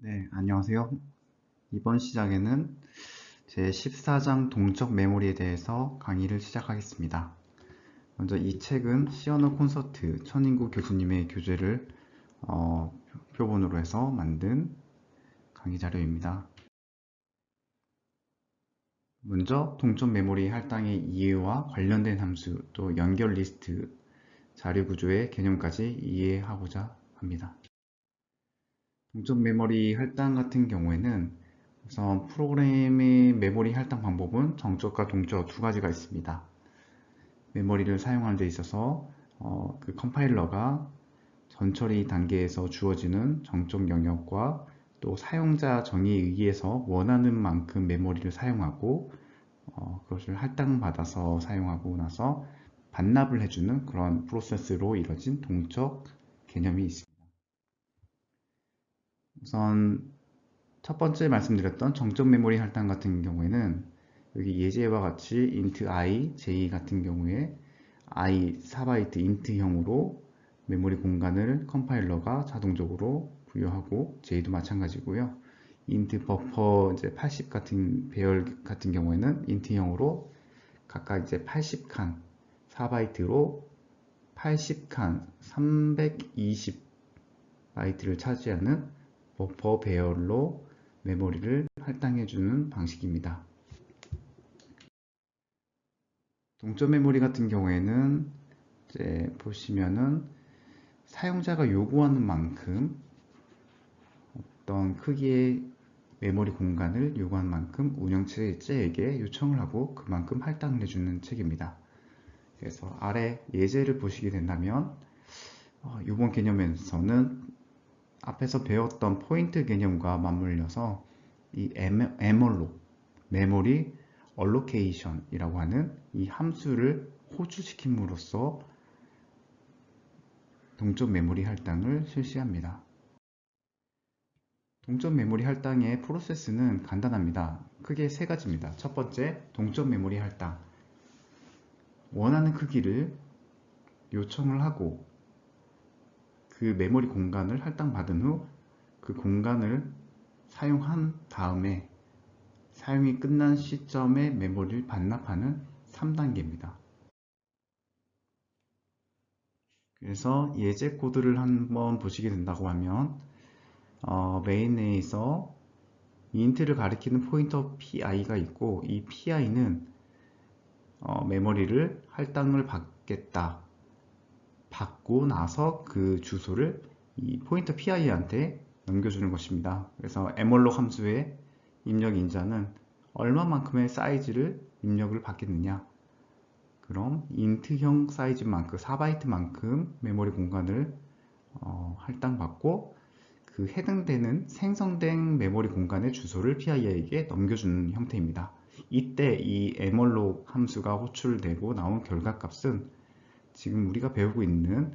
네, 안녕하세요. 이번 시장에는 제14장 동적 메모리에 대해서 강의를 시작하겠습니다. 먼저 이 책은 시어너 콘서트 천인구 교수님의 교재를 표본으로 해서 만든 강의 자료입니다. 먼저 동적 메모리 할당의 이해와 관련된 함수, 또 연결 리스트, 자료 구조의 개념까지 이해하고자 합니다. 동적 메모리 할당 같은 경우에는 우선 프로그램의 메모리 할당 방법은 정적과 동적 두 가지가 있습니다. 메모리를 사용하는 데 있어서 그 컴파일러가 전처리 단계에서 주어지는 정적 영역과 또 사용자 정의에 의해서 원하는 만큼 메모리를 사용하고 그것을 할당받아서 사용하고 나서 반납을 해주는 그런 프로세스로 이루어진 동적 개념이 있습니다. 우선 첫 번째 말씀드렸던 정적 메모리 할당 같은 경우에는 여기 예제와 같이 int i, j 같은 경우에 i 4바이트 int형으로 메모리 공간을 컴파일러가 자동적으로 부여하고 j도 마찬가지고요. int 버퍼 이제 80 같은 배열 같은 경우에는 int형으로 각각 이제 80칸 4바이트로 80칸 320 바이트를 차지하는 버퍼 배열로 메모리를 할당해주는 방식입니다. 동적 메모리 같은 경우에는 이제 보시면은 사용자가 요구하는 만큼 어떤 크기의 메모리 공간을 요구하는 만큼 운영체제에게 요청을 하고 그만큼 할당을 해주는 책입니다. 그래서 아래 예제를 보시게 된다면 이번 개념에서는 앞에서 배웠던 포인트 개념과 맞물려서 이 에멀로 메모리 얼로케이션이라고 하는 이 함수를 호출시킴으로써 동적 메모리 할당을 실시합니다. 동적 메모리 할당의 프로세스는 간단합니다. 크게 세 가지입니다. 첫 번째, 동적 메모리 할당. 원하는 크기를 요청을 하고 그 메모리 공간을 할당받은 후 그 공간을 사용한 다음에 사용이 끝난 시점에 메모리를 반납하는 3단계입니다. 그래서 예제 코드를 한번 보시게 된다고 하면 메인 내에서 int를 가리키는 포인터 pi가 있고 이 pi는 메모리를 할당을 받겠다. 받고 나서 그 주소를 이 포인터 pi한테 넘겨주는 것입니다. 그래서 emalloc 함수의 입력 인자는 얼마만큼의 사이즈를 입력을 받겠느냐. 그럼 int형 사이즈만큼 4바이트만큼 메모리 공간을 할당받고 그 해당되는 생성된 메모리 공간의 주소를 PI에게 넘겨주는 형태입니다. 이때 이 emalloc 함수가 호출되고 나온 결과값은 지금 우리가 배우고 있는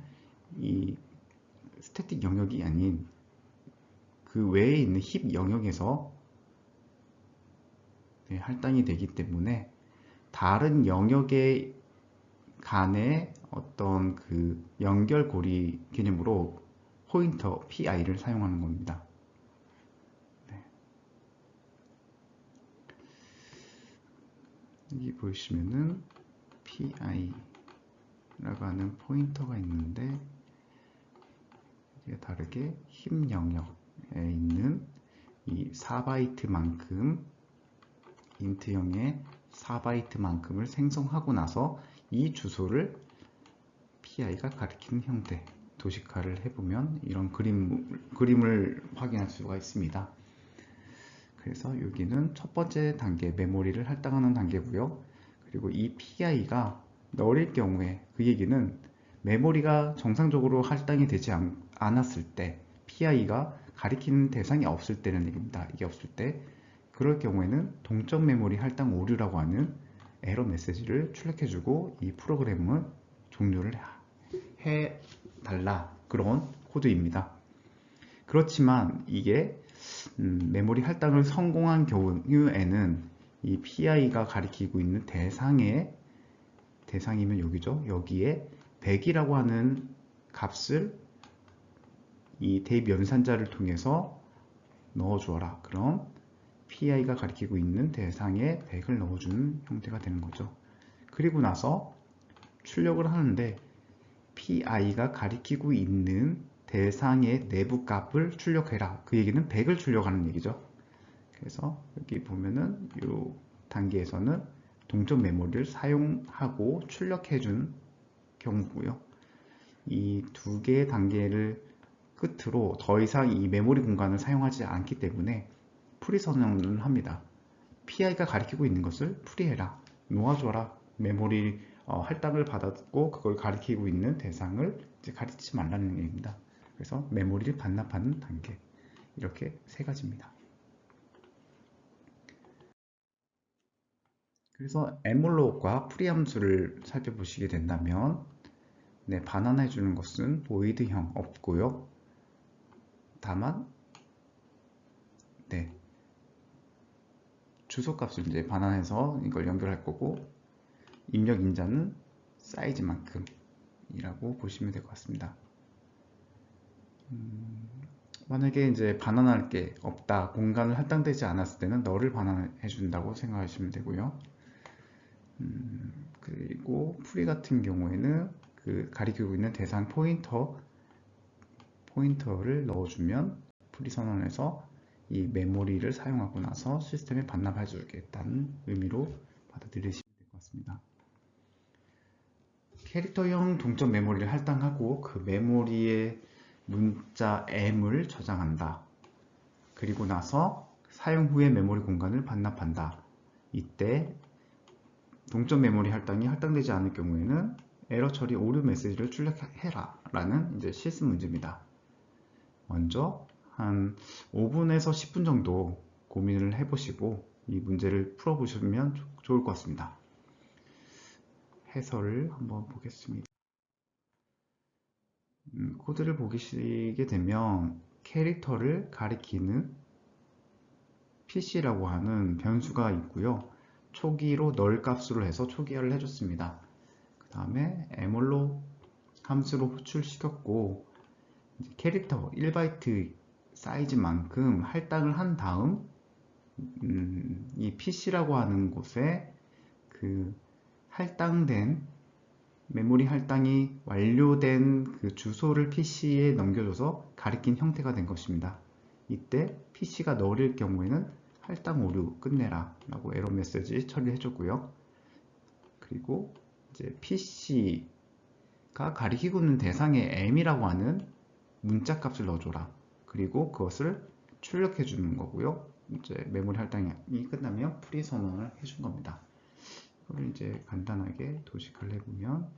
이 스태틱 영역이 아닌 그 외에 있는 힙 영역에서 할당이 되기 때문에 다른 영역의 간의 어떤 그 연결고리 개념으로 포인터 pi를 사용하는 겁니다. 네. 여기 보시면은 pi라고 하는 포인터가 있는데 이게 다르게 힙 영역에 있는 이 4바이트만큼 int형의 4바이트만큼을 생성하고 나서 이 주소를 pi가 가리키는 형태 도식화를 해보면 이런 그림을 확인할 수가 있습니다. 그래서 여기는 첫 번째 단계 메모리를 할당하는 단계고요. 그리고 이 pi가 널일 경우에 그 얘기는 메모리가 정상적으로 할당이 되지 않았을 때 pi가 가리키는 대상이 없을 때는 얘기입니다. 이게 없을 때 그럴 경우에는 동적 메모리 할당 오류라고 하는 에러 메시지를 출력해주고 이 프로그램은 종료를 해달라 그런 코드입니다. 그렇지만 이게 메모리 할당을 성공한 경우에는 이 pi가 가리키고 있는 대상이면 여기죠. 여기에 100이라고 하는 값을 이 대입 연산자를 통해서 넣어주어라. 그럼 PI가 가리키고 있는 대상에 100을 넣어주는 형태가 되는 거죠. 그리고 나서 출력을 하는데 PI가 가리키고 있는 대상의 내부 값을 출력해라. 그 얘기는 100을 출력하는 얘기죠. 그래서 여기 보면은 이 단계에서는 동점 메모리를 사용하고 출력해준 경우고요. 이 두 개의 단계를 끝으로 더 이상 이 메모리 공간을 사용하지 않기 때문에 풀이 선언을 합니다. PI가 가리키고 있는 것을 풀이해라. 놓아줘라. 메모리 할당을 받았고 그걸 가리키고 있는 대상을 이제 가리키지 말라는 얘기입니다. 그래서 메모리를 반납하는 단계. 이렇게 세 가지입니다. 그래서 에몰로그와 풀이 함수를 살펴보시게 된다면 네, 반환해 주는 것은 void형 없고요. 다만 네, 주소값을 이제 반환해서 이걸 연결할 거고 입력 인자는 사이즈만큼 이라고 보시면 될 것 같습니다. 만약에 이제 반환할 게 없다, 공간을 할당되지 않았을 때는 너를 반환해 준다고 생각하시면 되고요. 그리고 풀이 같은 경우에는 그 가리키고 있는 대상 포인터를 넣어주면 풀이 선언에서 이 메모리를 사용하고 나서 시스템에 반납해 주겠다는 의미로 받아들이시면 될 것 같습니다. 캐릭터형 동점 메모리를 할당하고 그 메모리에 문자 M을 저장한다. 그리고 나서 사용 후에 메모리 공간을 반납한다. 이때 동점 메모리 할당이 할당되지 않을 경우에는 에러 처리 오류 메시지를 출력해라 라는 이제 실습 문제입니다. 먼저 한 5분에서 10분 정도 고민을 해보시고 이 문제를 풀어보시면 좋을 것 같습니다. 해설을 한번 보겠습니다. 코드를 보시게 되면 캐릭터를 가리키는 PC라고 하는 변수가 있고요. 초기로 널 값으로 해서 초기화를 해줬습니다. 그 다음에 에몰로 함수로 호출시켰고 캐릭터 1바이트 사이즈만큼 할당을 한 다음 이 PC라고 하는 곳에 그 할당된 메모리 할당이 완료된 그 주소를 PC에 넘겨줘서 가리킨 형태가 된 것입니다. 이때 PC가 널일 경우에는 할당 오류 끝내라 라고 에러 메시지 처리해 줬고요. 그리고 이제 PC가 가리키고 있는 대상의 M이라고 하는 문자 값을 넣어줘라. 그리고 그것을 출력해 주는 거고요. 이제 메모리 할당이 끝나면 프리 선언을 해준 겁니다. 이거를 이제 간단하게 도식을 해보면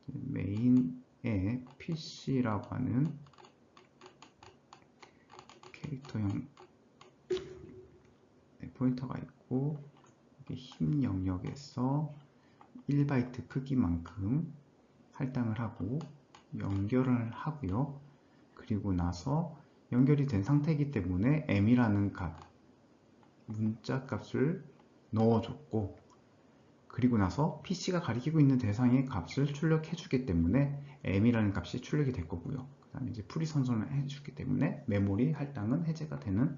메인에 PC라고 하는 캐릭터형 포인터가 있고 힘 영역에서 1바이트 크기만큼 할당을 하고 연결을 하고요. 그리고 나서 연결이 된 상태이기 때문에 M이라는 값, 문자 값을 넣어줬고 그리고 나서 PC가 가리키고 있는 대상의 값을 출력해 주기 때문에 M이라는 값이 출력이 될 거고요. 그 다음에 이제 풀이 선언을 해주기 때문에 메모리 할당은 해제가 되는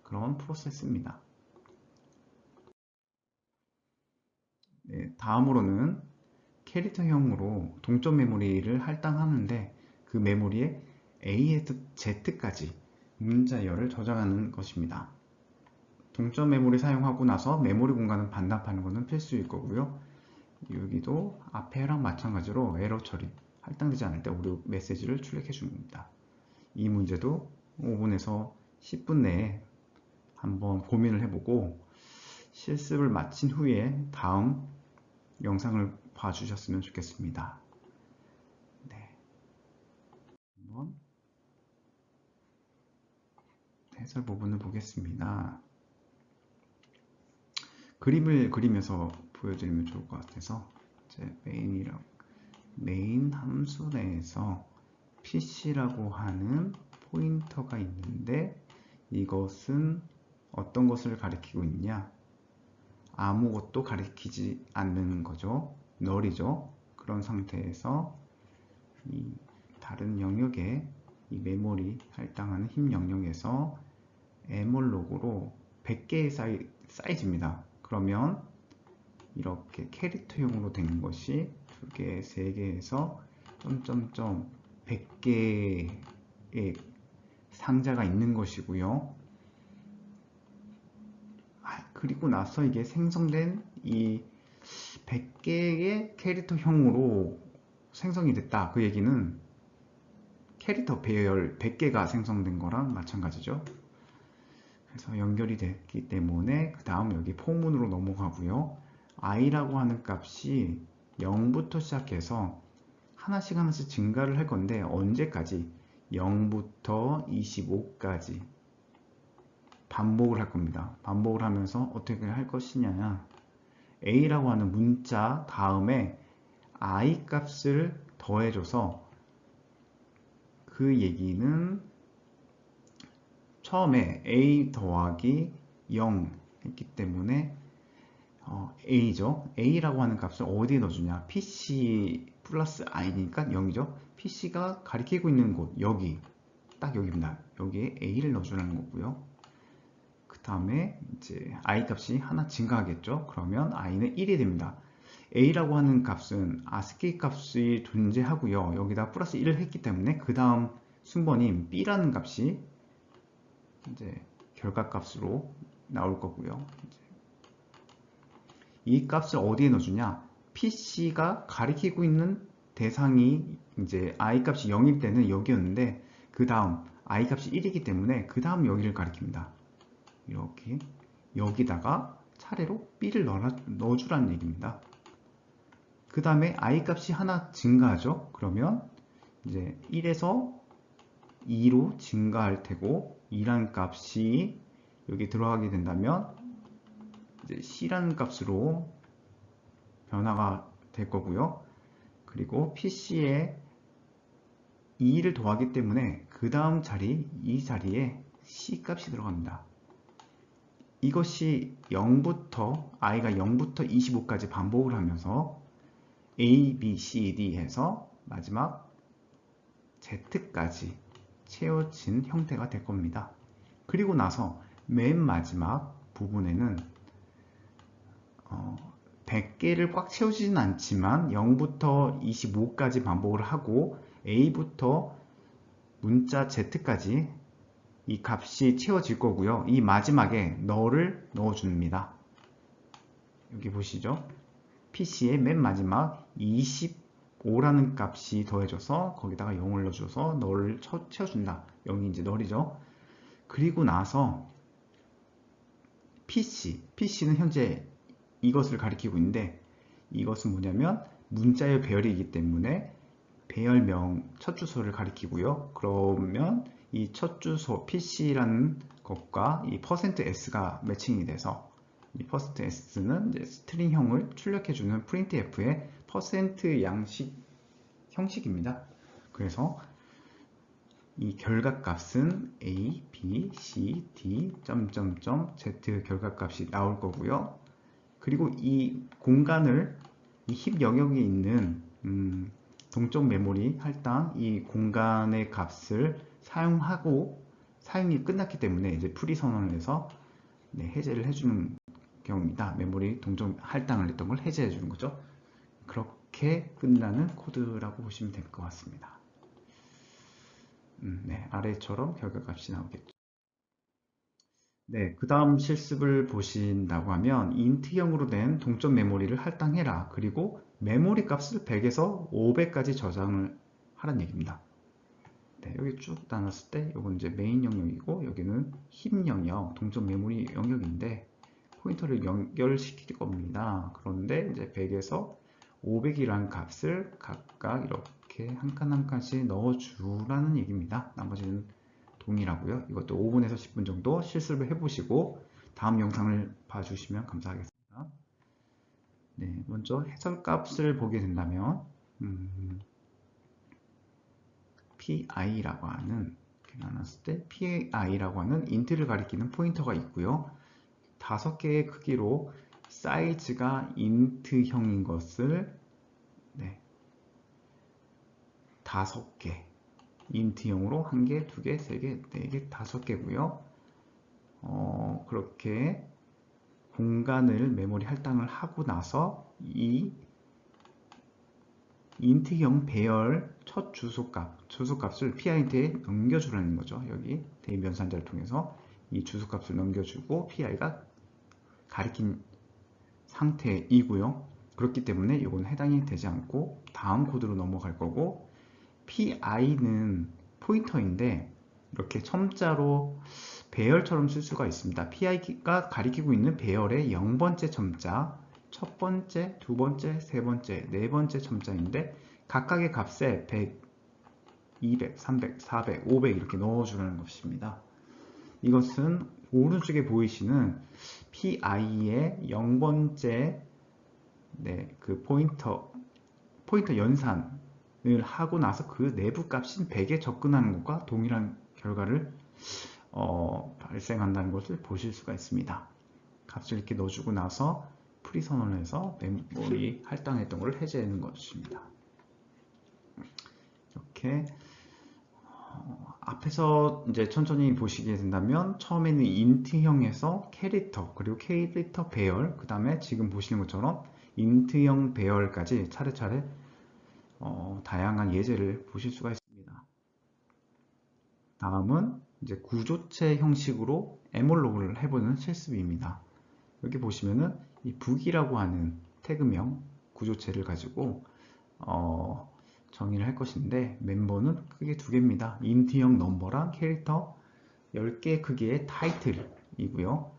그런 프로세스입니다. 네, 다음으로는 캐릭터형으로 동점 메모리를 할당하는데 그 메모리에 A에서 Z까지 문자열을 저장하는 것입니다. 동점 메모리 사용하고 나서 메모리 공간을 반납하는 것은 필수일 거고요. 여기도 앞에랑 마찬가지로 에러 처리, 할당되지 않을 때 오류 메시지를 출력해 줍니다. 이 문제도 5분에서 10분 내에 한번 고민을 해보고 실습을 마친 후에 다음 영상을 봐주셨으면 좋겠습니다. 네. 한번 해설 부분을 보겠습니다. 그림을 그리면서 보여드리면 좋을 것 같아서 이제 메인 함수 내에서 PC라고 하는 포인터가 있는데 이것은 어떤 것을 가리키고 있냐? 아무것도 가리키지 않는 거죠. 널이죠. 그런 상태에서 이 다른 영역에 이 메모리 할당하는 힘 영역에서 에몰로그로 100개의 사이즈입니다. 그러면 이렇게 캐릭터형으로 된 것이 2개, 3개에서 점점점 100개의 상자가 있는 것이고요. 그리고 나서 이게 생성된 이 100개의 캐릭터형으로 생성이 됐다. 그 얘기는 캐릭터 배열 100개가 생성된 거랑 마찬가지죠. 그래서 연결이 됐기 때문에 그 다음 여기 포문으로 넘어가고요. i라고 하는 값이 0부터 시작해서 하나씩 하나씩 증가를 할 건데 언제까지? 0부터 25까지 반복을 할 겁니다. 반복을 하면서 어떻게 할 것이냐, a라고 하는 문자 다음에 i 값을 더해줘서, 그 얘기는 처음에 a 더하기 0 했기 때문에 a죠. a라고 하는 값을 어디에 넣어주냐, pc 플러스 i니까 0이죠. pc가 가리키고 있는 곳, 여기 딱 여기입니다. 여기에 a를 넣어주라는 거고요. 그 다음에 이제 i 값이 하나 증가하겠죠. 그러면 i는 1이 됩니다. a라고 하는 값은 ASCII 값이 존재하고요. 여기다 플러스 1을 했기 때문에 그 다음 순번인 b라는 값이 이제 결과값으로 나올 거고요. 이 값을 어디에 넣어주냐? PC가 가리키고 있는 대상이 이제 i 값이 0일 때는 여기였는데 그 다음 i 값이 1이기 때문에 그 다음 여기를 가리킵니다. 이렇게 여기다가 차례로 b를 넣어주라는 얘기입니다. 그 다음에 i 값이 하나 증가하죠. 그러면 이제 1에서 2로 증가할 테고 2라는 값이 여기 들어가게 된다면 이제 c라는 값으로 변화가 될 거고요. 그리고 PC에 2를 더하기 때문에 그 다음 자리, 이 자리에 C 값이 들어갑니다. 이것이 0부터, i가 0부터 25까지 반복을 하면서 A, B, C, D 해서 마지막 Z까지 채워진 형태가 될 겁니다. 그리고 나서 맨 마지막 부분에는 100개를 꽉 채우지는 않지만 0부터 25까지 반복을 하고 A부터 문자 Z까지 이 값이 채워질 거고요. 이 마지막에 너를 넣어줍니다. 여기 보시죠. PC의 맨 마지막 25라는 값이 더해져서 거기다가 0을 넣어줘서 너를 채워준다. 0이 이제 널이죠. 그리고 나서 PC는 현재 이것을 가리키고 있는데 이것은 뭐냐면 문자의 배열이기 때문에 배열명 첫 주소를 가리키고요. 그러면 이 첫 주소 PC라는 것과 이 %s가 매칭이 돼서 이 %s는 이제 스트링형을 출력해주는 printf의 % 양식 형식입니다. 그래서 이 결과값은 A, B, C, D, Z 결과값이 나올 거고요. 그리고 이 공간을 이 힙 영역에 있는 동적 메모리 할당 이 공간의 값을 사용하고 사용이 끝났기 때문에 이제 프리 선언을 해서 해제를 해주는 경우입니다. 메모리 동적 할당을 했던 걸 해제해 주는 거죠. 그렇게 끝나는 코드라고 보시면 될 것 같습니다. 아래처럼 결과값이 나오겠죠. 그 다음 실습을 보신다고 하면 인트형으로 된 동적 메모리를 할당해라. 그리고 메모리 값을 100에서 500까지 저장을 하라는 얘기입니다. 여기 쭉 나눴을 때 이건 이제 메인 영역이고 여기는 힙 영역, 동적 메모리 영역인데 포인터를 연결시킬 겁니다. 그런데 이제 100에서 500이라는 값을 각각 이렇게 한 칸 한 칸씩 넣어주라는 얘기입니다. 나머지는 동일하고요. 이것도 5분에서 10분 정도 실습을 해보시고 다음 영상을 봐주시면 감사하겠습니다. 먼저 해설값을 보게 된다면 PI라고 하는 이렇게 나눴을 때 PI라고 하는 인트를 가리키는 포인터가 있고요. 5개의 크기로 사이즈가 인트형인 것을 5개 인트형으로 1개, 2개, 3개, 4개, 5개고요. 그렇게 공간을 메모리 할당을 하고 나서 이 인트형 배열 첫 주소값을 PI한테 넘겨주라는 거죠. 여기 대입 연산자를 통해서 이 주소값을 넘겨주고 PI가 가리킨 상태이고요. 그렇기 때문에 이건 해당이 되지 않고 다음 코드로 넘어갈 거고, PI는 포인터인데 이렇게 첨자로 배열처럼 쓸 수가 있습니다. PI가 가리키고 있는 배열의 0번째 첨자, 첫 번째, 두 번째, 세 번째, 네 번째 첨자인데 각각의 값에 100, 200, 300, 400, 500 이렇게 넣어주라는 것입니다. 이것은 오른쪽에 보이시는 PI의 0번째 그 포인터 연산을 하고 나서 그 내부 값인 100에 접근하는 것과 동일한 결과를 발생한다는 것을 보실 수가 있습니다. 값을 이렇게 넣어주고 나서 프리 선언을 해서 메모리 할당했던 것을 해제하는 것입니다. 이렇게 앞에서 이제 천천히 보시게 된다면 처음에는 인트형에서 캐릭터, 그리고 캐릭터 배열, 그 다음에 지금 보시는 것처럼 인트형 배열까지 차례차례 다양한 예제를 보실 수가 있습니다. 다음은 이제 구조체 형식으로 에몰로그를 해보는 실습입니다. 여기 보시면은 이 북이라고 하는 태그명 구조체를 가지고 정의를 할 것인데, 멤버는 크게 두 개입니다. 인트형 넘버랑 캐릭터 10개 크기의 타이틀이고요.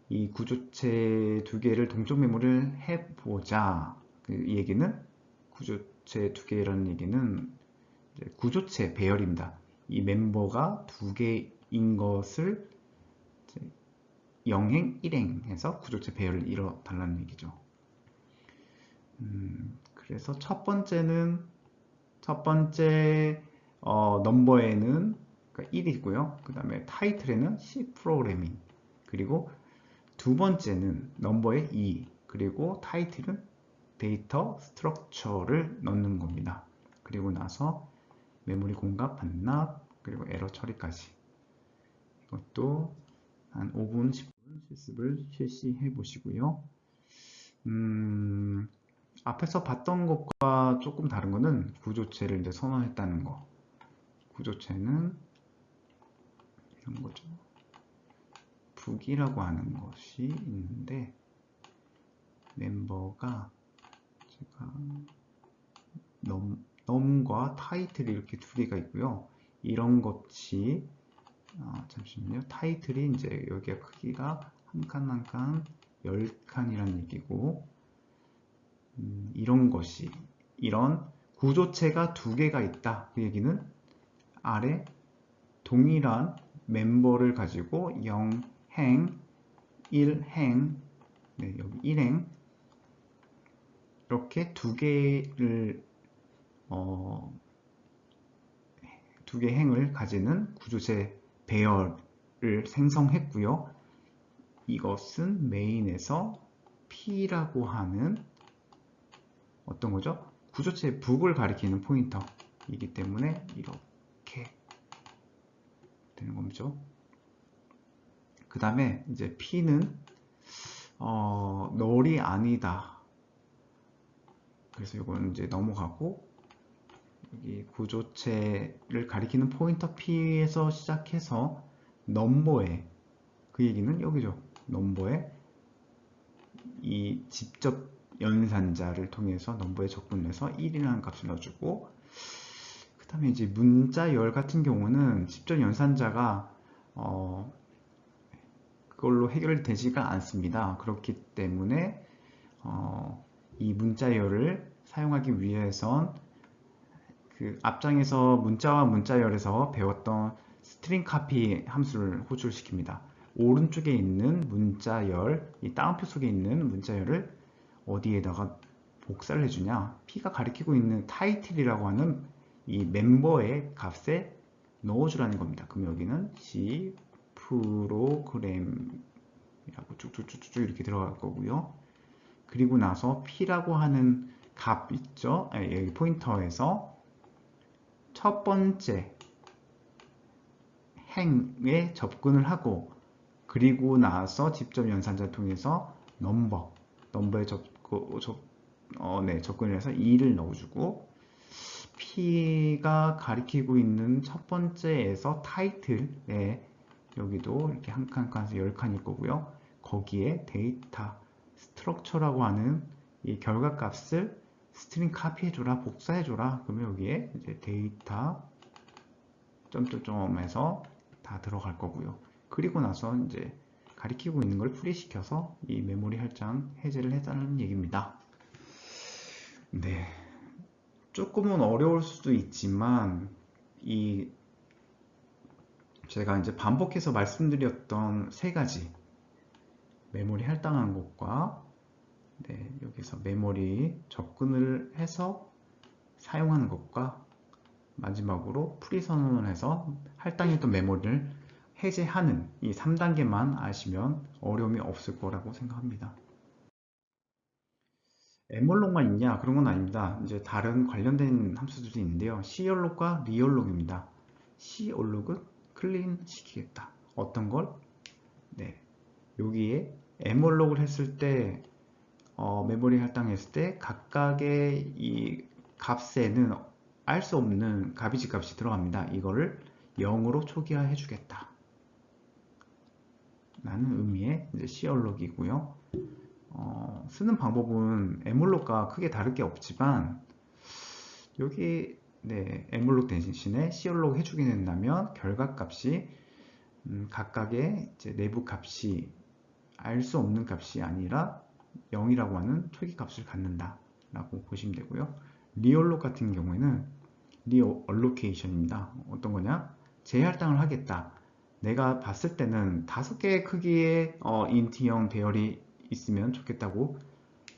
이 구조체 두 개를 동적 메모를 해보자. 그 얘기는, 구조체 두 개라는 얘기는 구조체 배열입니다. 이 멤버가 두 개인 것을 0행, 1행해서 구조체 배열을 이뤄 달라는 얘기죠. 그래서 첫 번째 넘버에는 1이고요. 그 다음에 타이틀에는 C 프로그래밍, 그리고 두 번째는 넘버에 2, 그리고 타이틀은 데이터 스트럭처를 넣는 겁니다. 그리고 나서 메모리 공급 반납, 그리고 에러 처리까지. 이것도 한 5분, 10분 실습을 실시해 보시고요. 앞에서 봤던 것과 조금 다른 거는 구조체를 이제 선언했다는 거. 구조체는 이런 거죠. 북이라고 하는 것이 있는데, 멤버가 제가 넘과 타이틀이 이렇게 두 개가 있고요. 이런 것이 잠시만요. 타이틀이 이제 여기가 크기가 한 칸 한 칸 10칸이라는 얘기고, 이런 구조체가 두 개가 있다. 그 얘기는 아래 동일한 멤버를 가지고 0행, 1행, 여기 1행 이렇게 두 개 행을 가지는 구조체 배열을 생성했고요. 이것은 메인에서 P라고 하는 어떤 거죠? 구조체의 북을 가리키는 포인터이기 때문에 이렇게 되는 거죠. 그 다음에 이제 P는 널이 아니다. 그래서 이건 이제 넘어가고, 여기 구조체를 가리키는 포인터 P에서 시작해서 넘버에, 그 얘기는 여기죠. 넘버에 이 직접 연산자를 통해서 넘버에 접근해서 1이라는 값을 넣어주고, 그 다음에 이제 문자열 같은 경우는 직접 연산자가 그걸로 해결되지가 않습니다. 그렇기 때문에 이 문자열을 사용하기 위해선 그 앞장에서 문자와 문자열에서 배웠던 스트링 카피 함수를 호출시킵니다. 오른쪽에 있는 문자열, 이 따옴표 속에 있는 문자열을 어디에다가 복사를 해주냐, P가 가리키고 있는 타이틀이라고 하는 이 멤버의 값에 넣어주라는 겁니다. 그럼 여기는 C 프로그램이라고 쭉쭉쭉쭉 이렇게 들어갈 거고요. 그리고 나서 P라고 하는 값 있죠? 여기 포인터에서 첫 번째 행에 접근을 하고, 그리고 나서 직접 연산자를 통해서 넘버에 접근을 해서 2를 넣어주고, P가 가리키고 있는 첫 번째에서 타이틀에 여기도 이렇게 한 칸에서 10칸일 거고요. 거기에 데이터 스트럭처라고 하는 이 결과값을 스트링 카피해줘라, 복사해줘라. 그러면 여기에 이제 데이터 점점점에서 다 들어갈 거고요. 그리고 나서 이제 가리키고 있는 걸 프리시켜서 이 메모리 할장 해제를 해달라는 얘기입니다. 네. 조금은 어려울 수도 있지만, 제가 이제 반복해서 말씀드렸던 세 가지, 메모리 할당한 것과, 여기서 메모리 접근을 해서 사용하는 것과, 마지막으로 프리 선언을 해서 할당했던 메모리를 해제하는 이 3단계만 아시면 어려움이 없을 거라고 생각합니다. 엠얼록만 있냐? 그런 건 아닙니다. 이제 다른 관련된 함수들이 있는데요. C얼록과 R얼록입니다. C얼록은 클린 시키겠다. 어떤 걸? 여기에 엠얼록을 했을 때, 메모리 할당했을 때 각각의 이 값에는 알 수 없는 가비지 값이 들어갑니다. 이거를 0으로 초기화해 주겠다 라는 의미의 이제 C얼록이고요. 쓰는 방법은 엠얼록과 크게 다를 게 없지만, 여기 엠얼록 대신에 C얼록 해주게 된다면 결과값이 각각의 이제 내부 값이 알 수 없는 값이 아니라 0이라고 하는 초기 값을 갖는다 라고 보시면 되고요. 리얼록 같은 경우에는 리얼로케이션입니다. 어떤 거냐? 재할당을 하겠다. 내가 봤을 때는 5개의 크기의 인트형 배열이 있으면 좋겠다고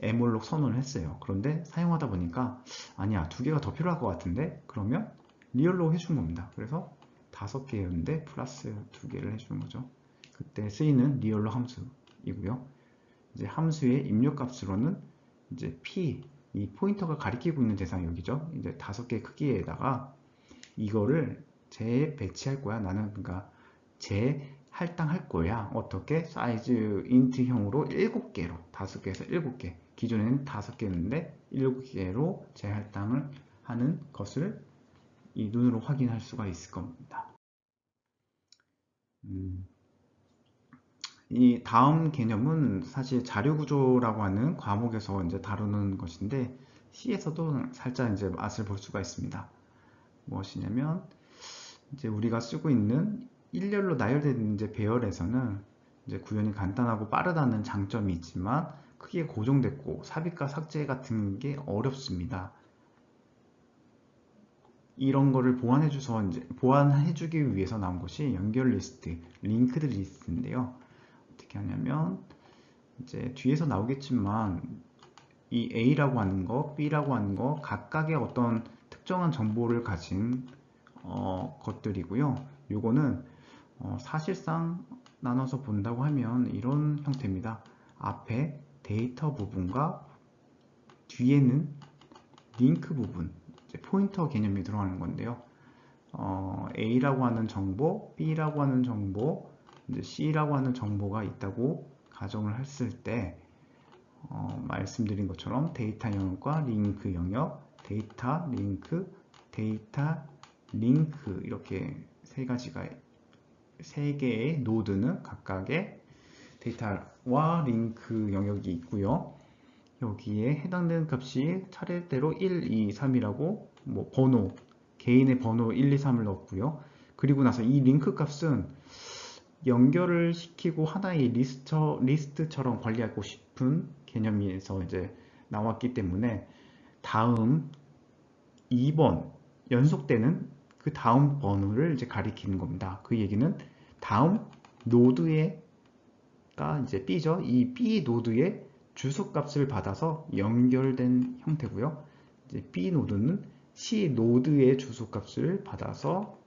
엠얼록 선언을 했어요. 그런데 사용하다 보니까 아니야, 2개가 더 필요할 것 같은데? 그러면 리얼로 해준 겁니다. 그래서 5개였는데 플러스 2개를 해주는 거죠. 그때 쓰이는 리얼로 함수이고요. 이제 함수의 입력값으로는 이제 P, 이 포인터가 가리키고 있는 대상이 여기죠. 이제 5개 크기에다가 이거를 재배치할 거야. 나는 그러니까 재할당할 거야. 어떻게? 사이즈 인트형으로 7개로, 5개에서 7개. 기존에는 5개였는데 7개로 재할당을 하는 것을 이 눈으로 확인할 수가 있을 겁니다. 이 다음 개념은 사실 자료구조라고 하는 과목에서 이제 다루는 것인데, C에서도 살짝 이제 맛을 볼 수가 있습니다. 무엇이냐면, 이제 우리가 쓰고 있는 일렬로 나열된 이제 배열에서는 이제 구현이 간단하고 빠르다는 장점이 있지만 크게 고정됐고 삽입과 삭제 같은 게 어렵습니다. 이런 거를 보완해주기 위해서 나온 것이 연결 리스트, 링크드 리스트인데요. 어떻게 하냐면 이제 뒤에서 나오겠지만 이 A라고 하는 거, B라고 하는 거 각각의 어떤 특정한 정보를 가진 것들이고요. 요거는 사실상 나눠서 본다고 하면 이런 형태입니다. 앞에 데이터 부분과 뒤에는 링크 부분, 포인터 개념이 들어가는 건데요. A라고 하는 정보, B라고 하는 정보, 이제 C라고 하는 정보가 있다고 가정을 했을 때, 말씀드린 것처럼 데이터 영역과 링크 영역, 데이터 링크 이렇게 세 개의 노드는 각각의 데이터와 링크 영역이 있고요. 여기에 해당되는 값이 차례대로 1, 2, 3이라고 개인의 번호 1, 2, 3을 넣었고요. 그리고 나서 이 링크 값은 연결을 시키고 하나의 리스트처럼 관리하고 싶은 개념에서 이제 나왔기 때문에 다음 2번 연속되는 그 다음 번호를 이제 가리키는 겁니다. 그 얘기는 다음 노드가 이제 B죠. 이 B 노드의 주소값을 받아서 연결된 형태고요. 이제 B 노드는 C 노드의 주소값을 받아서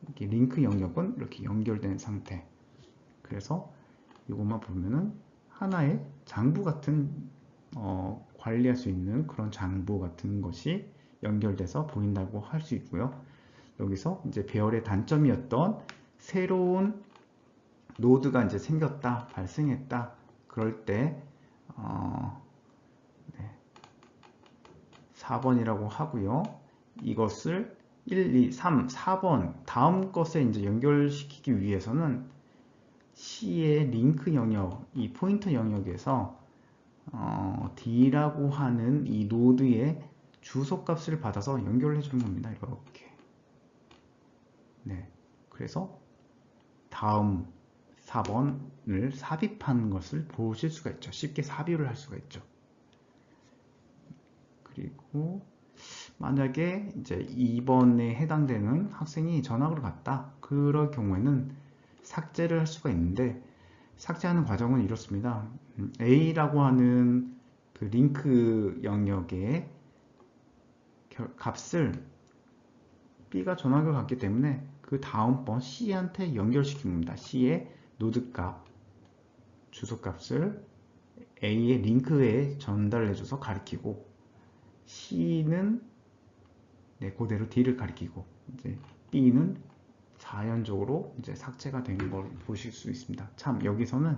이렇게 링크 영역은 이렇게 연결된 상태. 그래서 이것만 보면은 하나의 장부 같은 관리할 수 있는 그런 장부 같은 것이 연결돼서 보인다고 할 수 있고요. 여기서 이제 배열의 단점이었던 새로운 노드가 이제 생겼다, 발생했다. 그럴 때 네, 4번이라고 하고요. 이것을 1, 2, 3, 4번 다음 것에 이제 연결시키기 위해서는 C의 링크 영역, 이 포인터 영역에서 D라고 하는 이 노드의 주소값을 받아서 연결해 주는 겁니다. 이렇게. 네. 그래서 다음 4번을 삽입한 것을 보실 수가 있죠. 쉽게 삽입을 할 수가 있죠. 그리고 만약에 이제 2번에 해당되는 학생이 전학을 갔다. 그럴 경우에는 삭제를 할 수가 있는데 삭제하는 과정은 이렇습니다. A라고 하는 그 링크 영역의 값을 B가 전학을 갔기 때문에 그 다음번 C한테 연결시킵니다. C의 노드값, 주소값을 A의 링크에 전달해줘서 가리키고 C는 그대로 D를 가리키고 이제 B는 자연적으로 이제 삭제가 되는 걸 보실 수 있습니다. 참 여기서는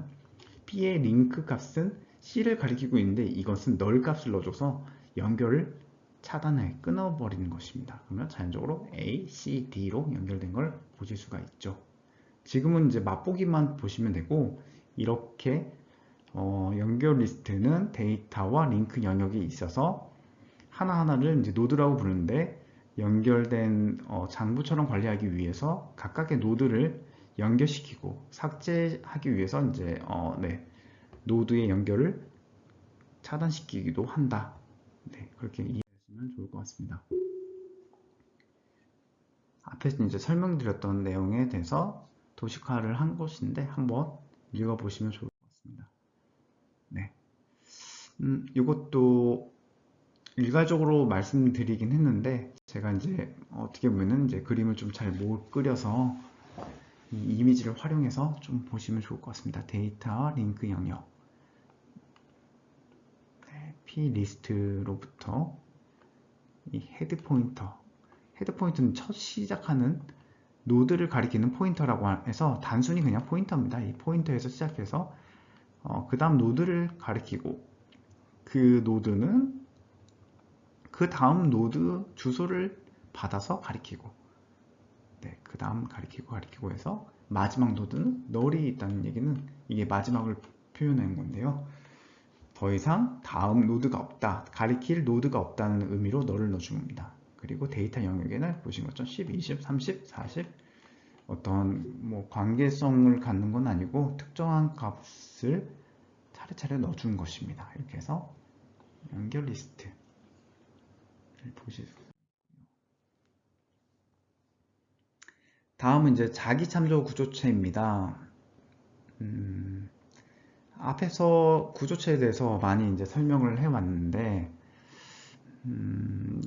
B의 링크 값은 C를 가리키고 있는데 이것은 널 값을 넣어줘서 연결을 차단해 끊어버리는 것입니다. 그러면 자연적으로 A, C, D로 연결된 걸 보실 수가 있죠. 지금은 이제 맛보기만 보시면 되고 이렇게 연결 리스트는 데이터와 링크 영역이 있어서 하나하나를 이제 노드라고 부르는데 연결된 장부처럼 관리하기 위해서 각각의 노드를 연결시키고 삭제하기 위해서 이제 노드의 연결을 차단시키기도 한다. 네, 그렇게 이해하시면 좋을 것 같습니다. 앞에서 이제 설명드렸던 내용에 대해서 도식화를 한 것인데 한번 읽어보시면 좋을 것 같습니다. 네, 이것도 일괄적으로 말씀드리긴 했는데 제가 이제 어떻게 보면은 이제 그림을 좀 잘 못 그려서 이 이미지를 활용해서 좀 보시면 좋을 것 같습니다. 데이터 링크 영역 P 리스트로부터 이 헤드 포인터는 첫 시작하는 노드를 가리키는 포인터라고 해서 단순히 그냥 포인터입니다. 이 포인터에서 시작해서 그 다음 노드를 가리키고 그 노드는 그 다음 노드 주소를 받아서 가리키고 그 다음 가리키고 해서 마지막 노드는 널이 있다는 얘기는 이게 마지막을 표현하는 건데요. 더 이상 다음 노드가 없다, 가리킬 노드가 없다는 의미로 널을 넣어준 겁니다. 그리고 데이터 영역에는 보신 것처럼 10, 20, 30, 40 어떤 뭐 관계성을 갖는 건 아니고 특정한 값을 차례차례 넣어준 것입니다. 이렇게 해서 연결 리스트를 보실 수 있습니다. 다음은 이제 자기 참조 구조체입니다. 앞에서 구조체에 대해서 많이 이제 설명을 해왔는데,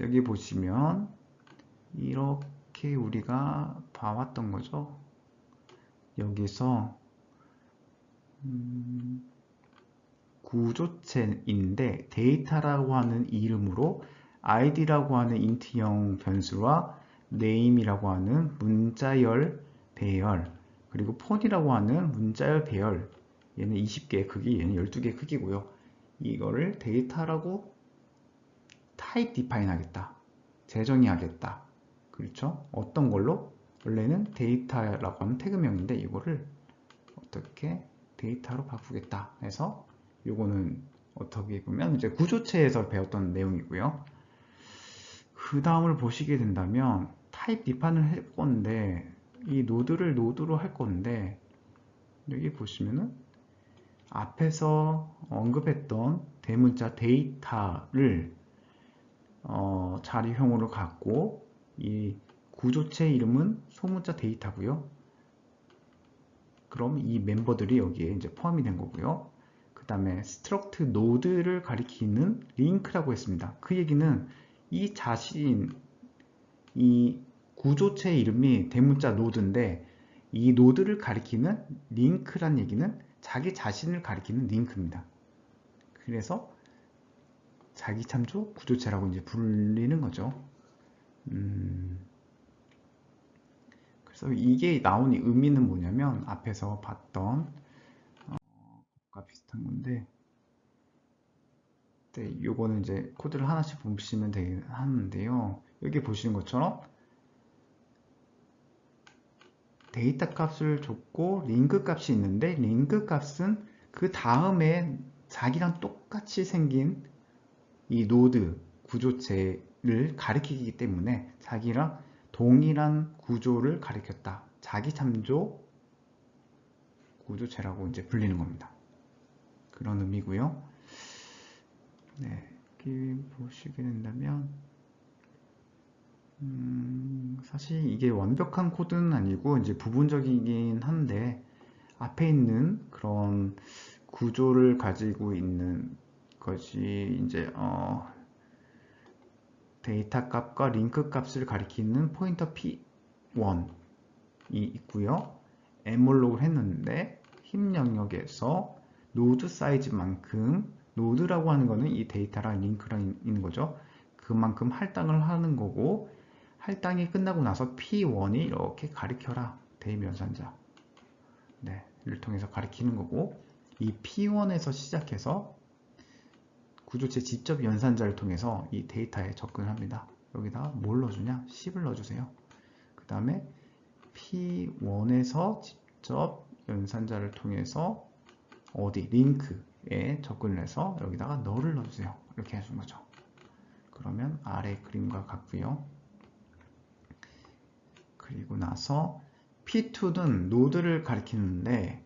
여기 보시면 이렇게 우리가 봐왔던 거죠. 여기서 구조체인데 데이터라고 하는 이름으로 id라고 하는 인트형 변수와 name이라고 하는 문자열 배열 그리고 폰이라고 하는 문자열 배열 얘는 20개의 크기, 얘는 12개의 크기고요. 이거를 데이터라고 타입 디파인 하겠다. 재정의 하겠다. 그렇죠? 어떤 걸로? 원래는 데이터라고 하는 태그명인데 이거를 어떻게 데이터로 바꾸겠다 해서 요거는 어떻게 보면 이제 구조체에서 배웠던 내용이고요. 그 다음을 보시게 된다면 타입 디파인을 할 건데 이 노드를 노드로 할 건데 여기 보시면은 앞에서 언급했던 대문자 데이터를 자리형으로 갖고 이 구조체 이름은 소문자 데이터고요. 그럼 이 멤버들이 여기에 이제 포함이 된 거고요. 그 다음에 struct node를 가리키는 링크라고 했습니다. 그 얘기는 이 구조체 이름이 대문자 노드인데 이 노드를 가리키는 링크란 얘기는 자기 자신을 가리키는 링크입니다. 그래서 자기 참조 구조체라고 이제 불리는 거죠. 그래서 이게 나온 의미는 뭐냐면 앞에서 봤던 것과 비슷한 건데, 네, 요거는 이제 코드를 하나씩 보시면 하는데요. 여기 보시는 것처럼 데이터 값을 줬고 링크 값이 있는데, 링크 값은 그 다음에 자기랑 똑같이 생긴 이 노드 구조체를 가리키기 때문에 자기랑 동일한 구조를 가리켰다. 자기 참조 구조체라고 이제 불리는 겁니다. 그런 의미고요. 네, 여기 보시게 된다면 사실 이게 완벽한 코드는 아니고 이제 부분적이긴 한데, 앞에 있는 그런 구조를 가지고 있는 것이 이제 데이터 값과 링크 값을 가리키는 포인터 P1이 있고요. 에몰록을 했는데 힙 영역에서 노드 사이즈만큼, 노드라고 하는 거는 이 데이터랑 링크랑 있는 거죠. 그만큼 할당을 하는 거고, 할당이 끝나고 나서 P1이 이렇게 가리켜라, 대입 연산자, 네, 를 통해서 가리키는 거고, 이 P1에서 시작해서 구조체 직접 연산자를 통해서 이 데이터에 접근을 합니다. 여기다가 뭘 넣어주냐? 10을 넣어주세요. 그 다음에 P1에서 직접 연산자를 통해서 어디? 링크에 접근을 해서 여기다가 너를 넣어주세요. 이렇게 해주는 거죠. 그러면 아래 그림과 같고요. 그리고 나서 P2는 노드를 가리키는데,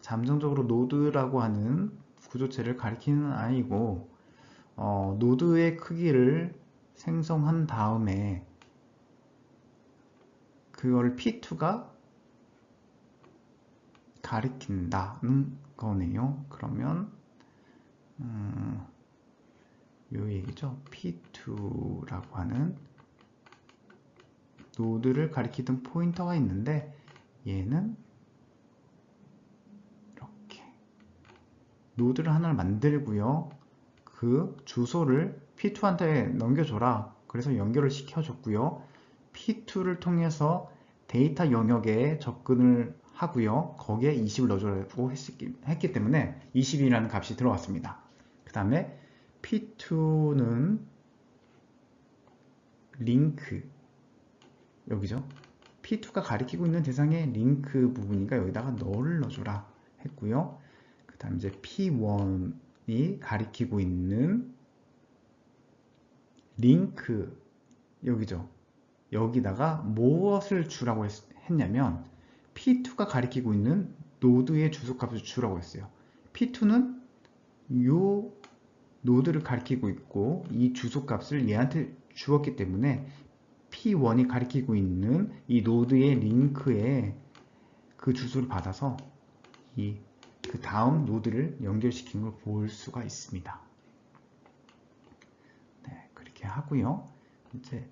잠정적으로 노드라고 하는 구조체를 가리키는 아니고, 노드의 크기를 생성한 다음에 그걸 P2가 가리킨다는 거네요. 그러면 요 얘기죠. P2라고 하는 노드를 가리키던 포인터가 있는데, 얘는 이렇게 노드를 하나를 만들고요. 그 주소를 P2한테 넘겨줘라. 그래서 연결을 시켜줬고요. P2를 통해서 데이터 영역에 접근을 하고요. 거기에 20을 넣어주라고 했기 때문에 20이라는 값이 들어왔습니다. 그 다음에 P2는 링크, 여기죠. P2가 가리키고 있는 대상의 링크 부분이니까 여기다가 너를 넣어줘라 했고요. 그 다음 이제 P1이 가리키고 있는 링크, 여기죠. 여기다가 무엇을 주라고 했냐면 P2가 가리키고 있는 노드의 주소값을 주라고 했어요. P2는 이 노드를 가리키고 있고 이 주소값을 얘한테 주었기 때문에 P1이 가리키고 있는 이 노드의 링크에 그 주소를 받아서 그 다음 노드를 연결시킨 걸 볼 수가 있습니다. 네, 그렇게 하고요. 이제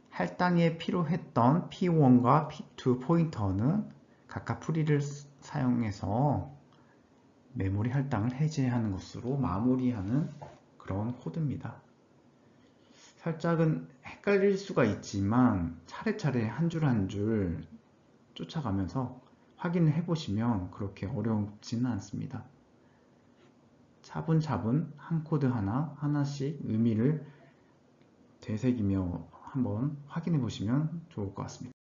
할당에 필요했던 P1과 P2 포인터는 각각 풀이를 사용해서 메모리 할당을 해제하는 것으로 마무리하는 그런 코드입니다. 살짝은 헷갈릴 수가 있지만 차례차례 한 줄 한 줄 쫓아가면서 확인을 해보시면 그렇게 어렵지는 않습니다. 차분차분 한 코드 하나씩 의미를 되새기며 한번 확인해 보시면 좋을 것 같습니다.